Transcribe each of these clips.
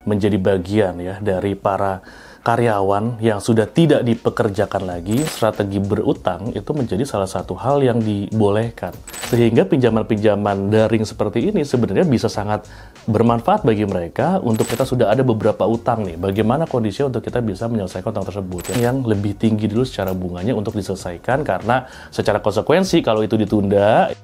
menjadi bagian ya dari para karyawan yang sudah tidak dipekerjakan lagi, strategi berutang itu menjadi salah satu hal yang dibolehkan. Sehingga pinjaman-pinjaman daring seperti ini sebenarnya bisa sangat bermanfaat bagi mereka untuk kita sudah ada beberapa utang nih. Bagaimana kondisinya untuk kita bisa menyelesaikan utang tersebut yang lebih tinggi dulu secara bunganya untuk diselesaikan, karena secara konsekuensi kalau itu ditunda.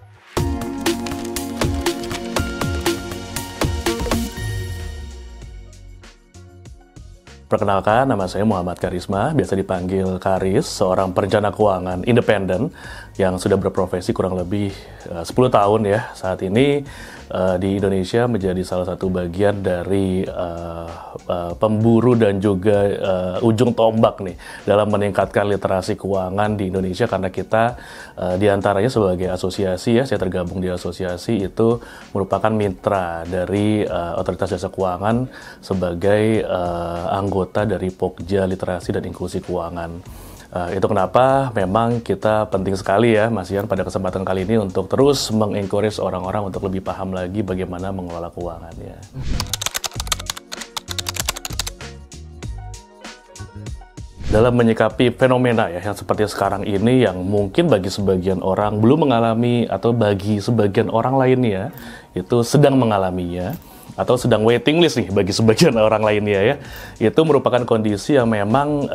Perkenalkan, nama saya Muhammad Karisma, biasa dipanggil Karis, seorang perencana keuangan independen yang sudah berprofesi kurang lebih 10 tahun ya. Saat ini di Indonesia menjadi salah satu bagian dari pemburu dan juga ujung tombak nih dalam meningkatkan literasi keuangan di Indonesia, karena kita diantaranya sebagai asosiasi ya, saya tergabung di asosiasi itu merupakan mitra dari Otoritas Jasa Keuangan sebagai anggota dari Pokja Literasi dan Inklusi Keuangan. Itu kenapa memang kita penting sekali ya Mas Ian pada kesempatan kali ini untuk terus mengencourage orang-orang untuk lebih paham lagi bagaimana mengelola keuangannya. Dalam menyikapi fenomena ya yang seperti sekarang ini, yang mungkin bagi sebagian orang belum mengalami atau bagi sebagian orang lainnya itu sedang mengalaminya, atau sedang waiting list nih bagi sebagian orang lainnya ya, itu merupakan kondisi yang memang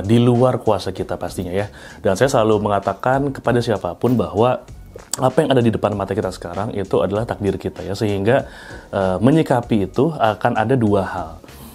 di luar kuasa kita pastinya ya. Dan saya selalu mengatakan kepada siapapun bahwa apa yang ada di depan mata kita sekarang itu adalah takdir kita ya, sehingga menyikapi itu akan ada dua hal.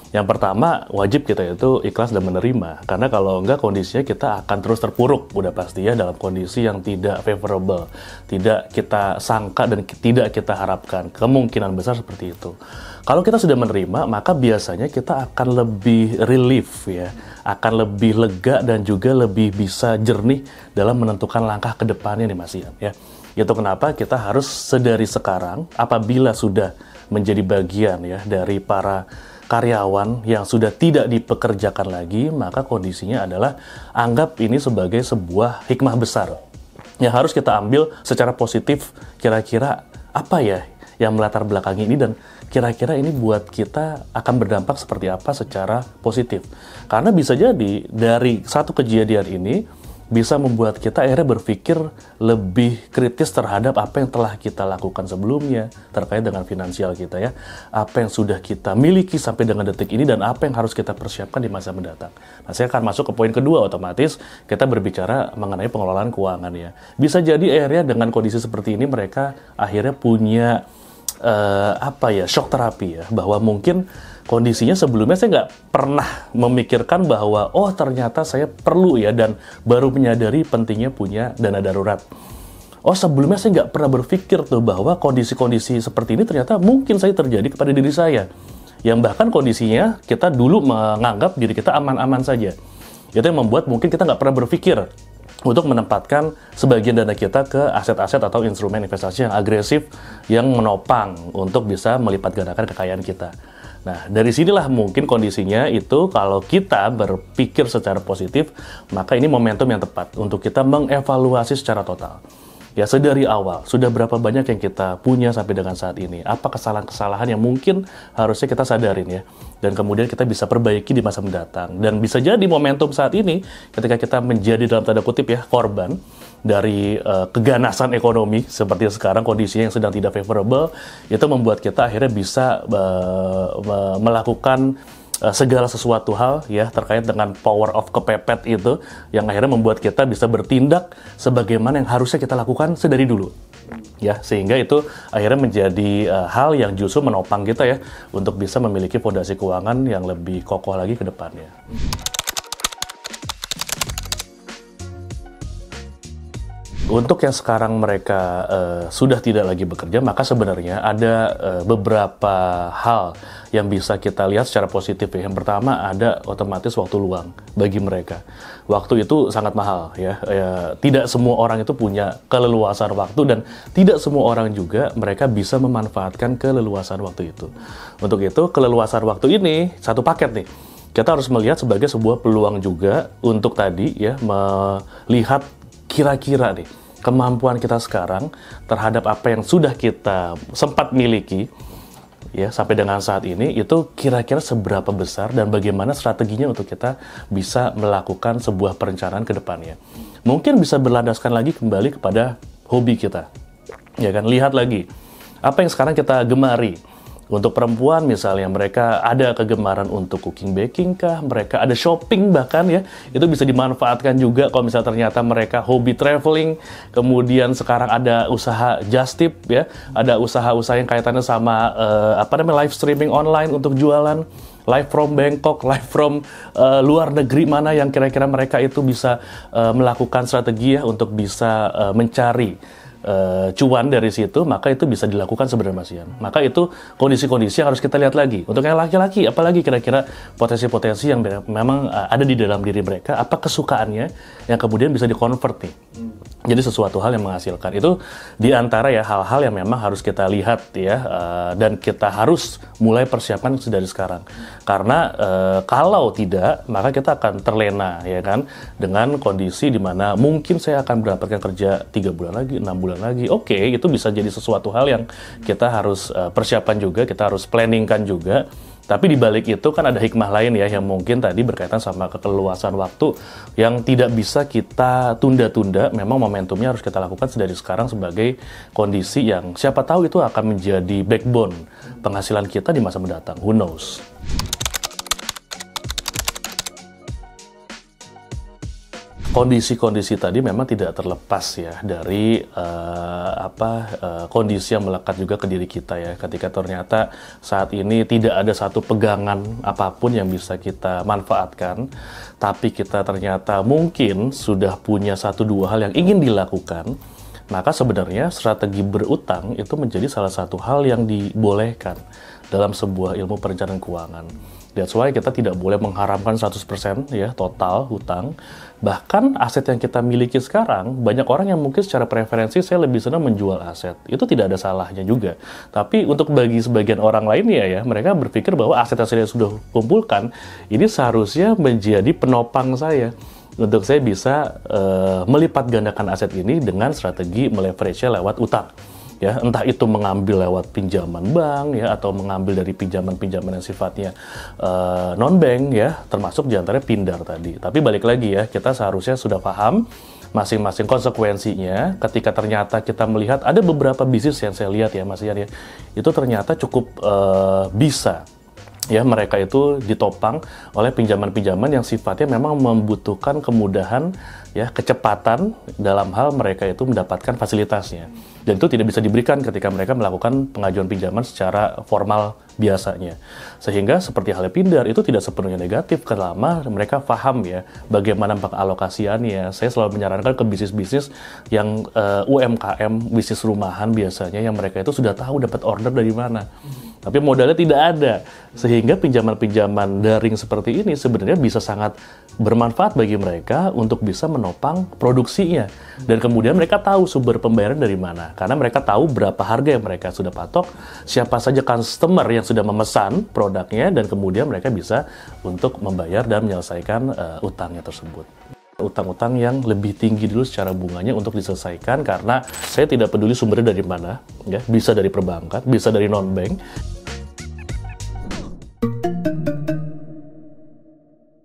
Yang pertama, wajib kita itu ikhlas dan menerima, karena kalau enggak kondisinya kita akan terus terpuruk, udah pasti ya, dalam kondisi yang tidak favorable, tidak kita sangka dan tidak kita harapkan, kemungkinan besar seperti itu. Kalau kita sudah menerima, maka biasanya kita akan lebih relief ya, akan lebih lega dan juga lebih bisa jernih dalam menentukan langkah ke depannya nih Mas Ian ya. Itu kenapa kita harus sedari sekarang, apabila sudah menjadi bagian ya dari para karyawan yang sudah tidak dipekerjakan lagi, maka kondisinya adalah anggap ini sebagai sebuah hikmah besar yang harus kita ambil secara positif. Kira-kira apa ya yang melatar belakangi ini, dan kira-kira ini buat kita akan berdampak seperti apa secara positif. Karena bisa jadi dari satu kejadian ini bisa membuat kita akhirnya berpikir lebih kritis terhadap apa yang telah kita lakukan sebelumnya terkait dengan finansial kita ya, apa yang sudah kita miliki sampai dengan detik ini dan apa yang harus kita persiapkan di masa mendatang. Nah, saya akan masuk ke poin kedua, otomatis kita berbicara mengenai pengelolaan keuangan ya. Bisa jadi akhirnya dengan kondisi seperti ini mereka akhirnya punya shock terapi ya, bahwa mungkin kondisinya sebelumnya saya nggak pernah memikirkan bahwa oh ternyata saya perlu ya, dan baru menyadari pentingnya punya dana darurat. Oh sebelumnya saya nggak pernah berpikir tuh bahwa kondisi-kondisi seperti ini ternyata mungkin saya terjadi kepada diri saya, yang bahkan kondisinya kita dulu menganggap diri kita aman-aman saja. Itu yang membuat mungkin kita nggak pernah berpikir untuk menempatkan sebagian dana kita ke aset-aset atau instrumen investasi yang agresif, yang menopang untuk bisa melipat gandakan kekayaan kita. Nah, dari sinilah mungkin kondisinya itu kalau kita berpikir secara positif, maka ini momentum yang tepat untuk kita mengevaluasi secara total. Ya, sedari awal, sudah berapa banyak yang kita punya sampai dengan saat ini? Apa kesalahan-kesalahan yang mungkin harusnya kita sadarin ya? Dan kemudian kita bisa perbaiki di masa mendatang. Dan bisa jadi momentum saat ini, ketika kita menjadi dalam tanda kutip ya, korban dari keganasan ekonomi seperti sekarang, kondisinya yang sedang tidak favorable, itu membuat kita akhirnya bisa melakukan segala sesuatu hal ya terkait dengan power of kepepet itu, yang akhirnya membuat kita bisa bertindak sebagaimana yang harusnya kita lakukan sedari dulu ya, sehingga itu akhirnya menjadi hal yang justru menopang kita ya untuk bisa memiliki fondasi keuangan yang lebih kokoh lagi ke depannya. Untuk yang sekarang mereka sudah tidak lagi bekerja, maka sebenarnya ada beberapa hal yang bisa kita lihat secara positif ya. Yang pertama, ada otomatis waktu luang bagi mereka. Waktu itu sangat mahal ya. Tidak semua orang itu punya keleluasan waktu, dan tidak semua orang juga mereka bisa memanfaatkan keleluasan waktu itu. Untuk itu, keleluasan waktu ini satu paket nih. Kita harus melihat sebagai sebuah peluang juga untuk tadi ya melihat kira-kira nih kemampuan kita sekarang terhadap apa yang sudah kita sempat miliki, ya sampai dengan saat ini itu kira-kira seberapa besar dan bagaimana strateginya untuk kita bisa melakukan sebuah perencanaan ke depannya. Mungkin bisa berlandaskan lagi kembali kepada hobi kita. Ya kan, lihat lagi apa yang sekarang kita gemari. Untuk perempuan misalnya, mereka ada kegemaran untuk cooking baking kah, mereka ada shopping bahkan ya, itu bisa dimanfaatkan juga kalau misalnya ternyata mereka hobi traveling, kemudian sekarang ada usaha just tip ya, ada usaha-usaha yang kaitannya sama live streaming online untuk jualan, live from Bangkok, live from luar negeri mana yang kira-kira mereka itu bisa melakukan strategi ya untuk bisa mencari cuan dari situ, maka itu bisa dilakukan sebenarnya Mas Ian. Maka itu kondisi-kondisi yang harus kita lihat lagi. Untuk yang laki-laki, apalagi kira-kira potensi-potensi yang memang ada di dalam diri mereka, apa kesukaannya yang kemudian bisa dikonvert nih. Jadi sesuatu hal yang menghasilkan. Itu diantara ya hal-hal yang memang harus kita lihat ya, dan kita harus mulai persiapan dari sekarang. Karena kalau tidak, maka kita akan terlena ya kan, dengan kondisi di mana mungkin saya akan mendapatkan kerja 3 bulan lagi, 6 bulan lagi. Oke, itu bisa jadi sesuatu hal yang kita harus persiapan juga, kita harus planningkan juga. Tapi di balik itu kan ada hikmah lain ya, yang mungkin tadi berkaitan sama keluasan waktu yang tidak bisa kita tunda-tunda. Memang momentumnya harus kita lakukan dari sekarang sebagai kondisi yang siapa tahu itu akan menjadi backbone penghasilan kita di masa mendatang. Who knows? Kondisi-kondisi tadi memang tidak terlepas ya dari kondisi yang melekat juga ke diri kita ya. Ketika ternyata saat ini tidak ada satu pegangan apapun yang bisa kita manfaatkan, tapi kita ternyata mungkin sudah punya 1-2 hal yang ingin dilakukan, maka sebenarnya strategi berutang itu menjadi salah satu hal yang dibolehkan dalam sebuah ilmu perencanaan keuangan. That's why kita tidak boleh mengharamkan 100% ya total hutang. Bahkan aset yang kita miliki sekarang, banyak orang yang mungkin secara preferensi saya lebih senang menjual aset. Itu tidak ada salahnya juga. Tapi untuk bagi sebagian orang lainnya ya, mereka berpikir bahwa aset-aset yang sudah kumpulkan ini seharusnya menjadi penopang saya untuk saya bisa melipat gandakan aset ini dengan strategi meleverage-nya lewat utang. Ya, entah itu mengambil lewat pinjaman bank ya, atau mengambil dari pinjaman-pinjaman yang sifatnya non-bank ya, termasuk diantaranya Pindar tadi. Tapi balik lagi ya, kita seharusnya sudah paham masing-masing konsekuensinya. Ketika ternyata kita melihat ada beberapa bisnis yang saya lihat ya Mas Ian ya, itu ternyata cukup bisa ya mereka itu ditopang oleh pinjaman-pinjaman yang sifatnya memang membutuhkan kemudahan ya, kecepatan dalam hal mereka itu mendapatkan fasilitasnya. Dan itu tidak bisa diberikan ketika mereka melakukan pengajuan pinjaman secara formal biasanya. Sehingga seperti halnya Pindar itu tidak sepenuhnya negatif selama mereka paham ya bagaimana pengalokasiannya. Saya selalu menyarankan ke bisnis-bisnis yang UMKM, bisnis rumahan biasanya, yang mereka itu sudah tahu dapat order dari mana. Tapi modalnya tidak ada, sehingga pinjaman-pinjaman daring seperti ini sebenarnya bisa sangat bermanfaat bagi mereka untuk bisa menopang produksinya. Dan kemudian mereka tahu sumber pembayaran dari mana, karena mereka tahu berapa harga yang mereka sudah patok, siapa saja customer yang sudah memesan produknya, dan kemudian mereka bisa untuk membayar dan menyelesaikan utangnya tersebut. Utang-utang yang lebih tinggi dulu secara bunganya untuk diselesaikan, karena saya tidak peduli sumbernya dari mana, ya, bisa dari perbankan, bisa dari non-bank.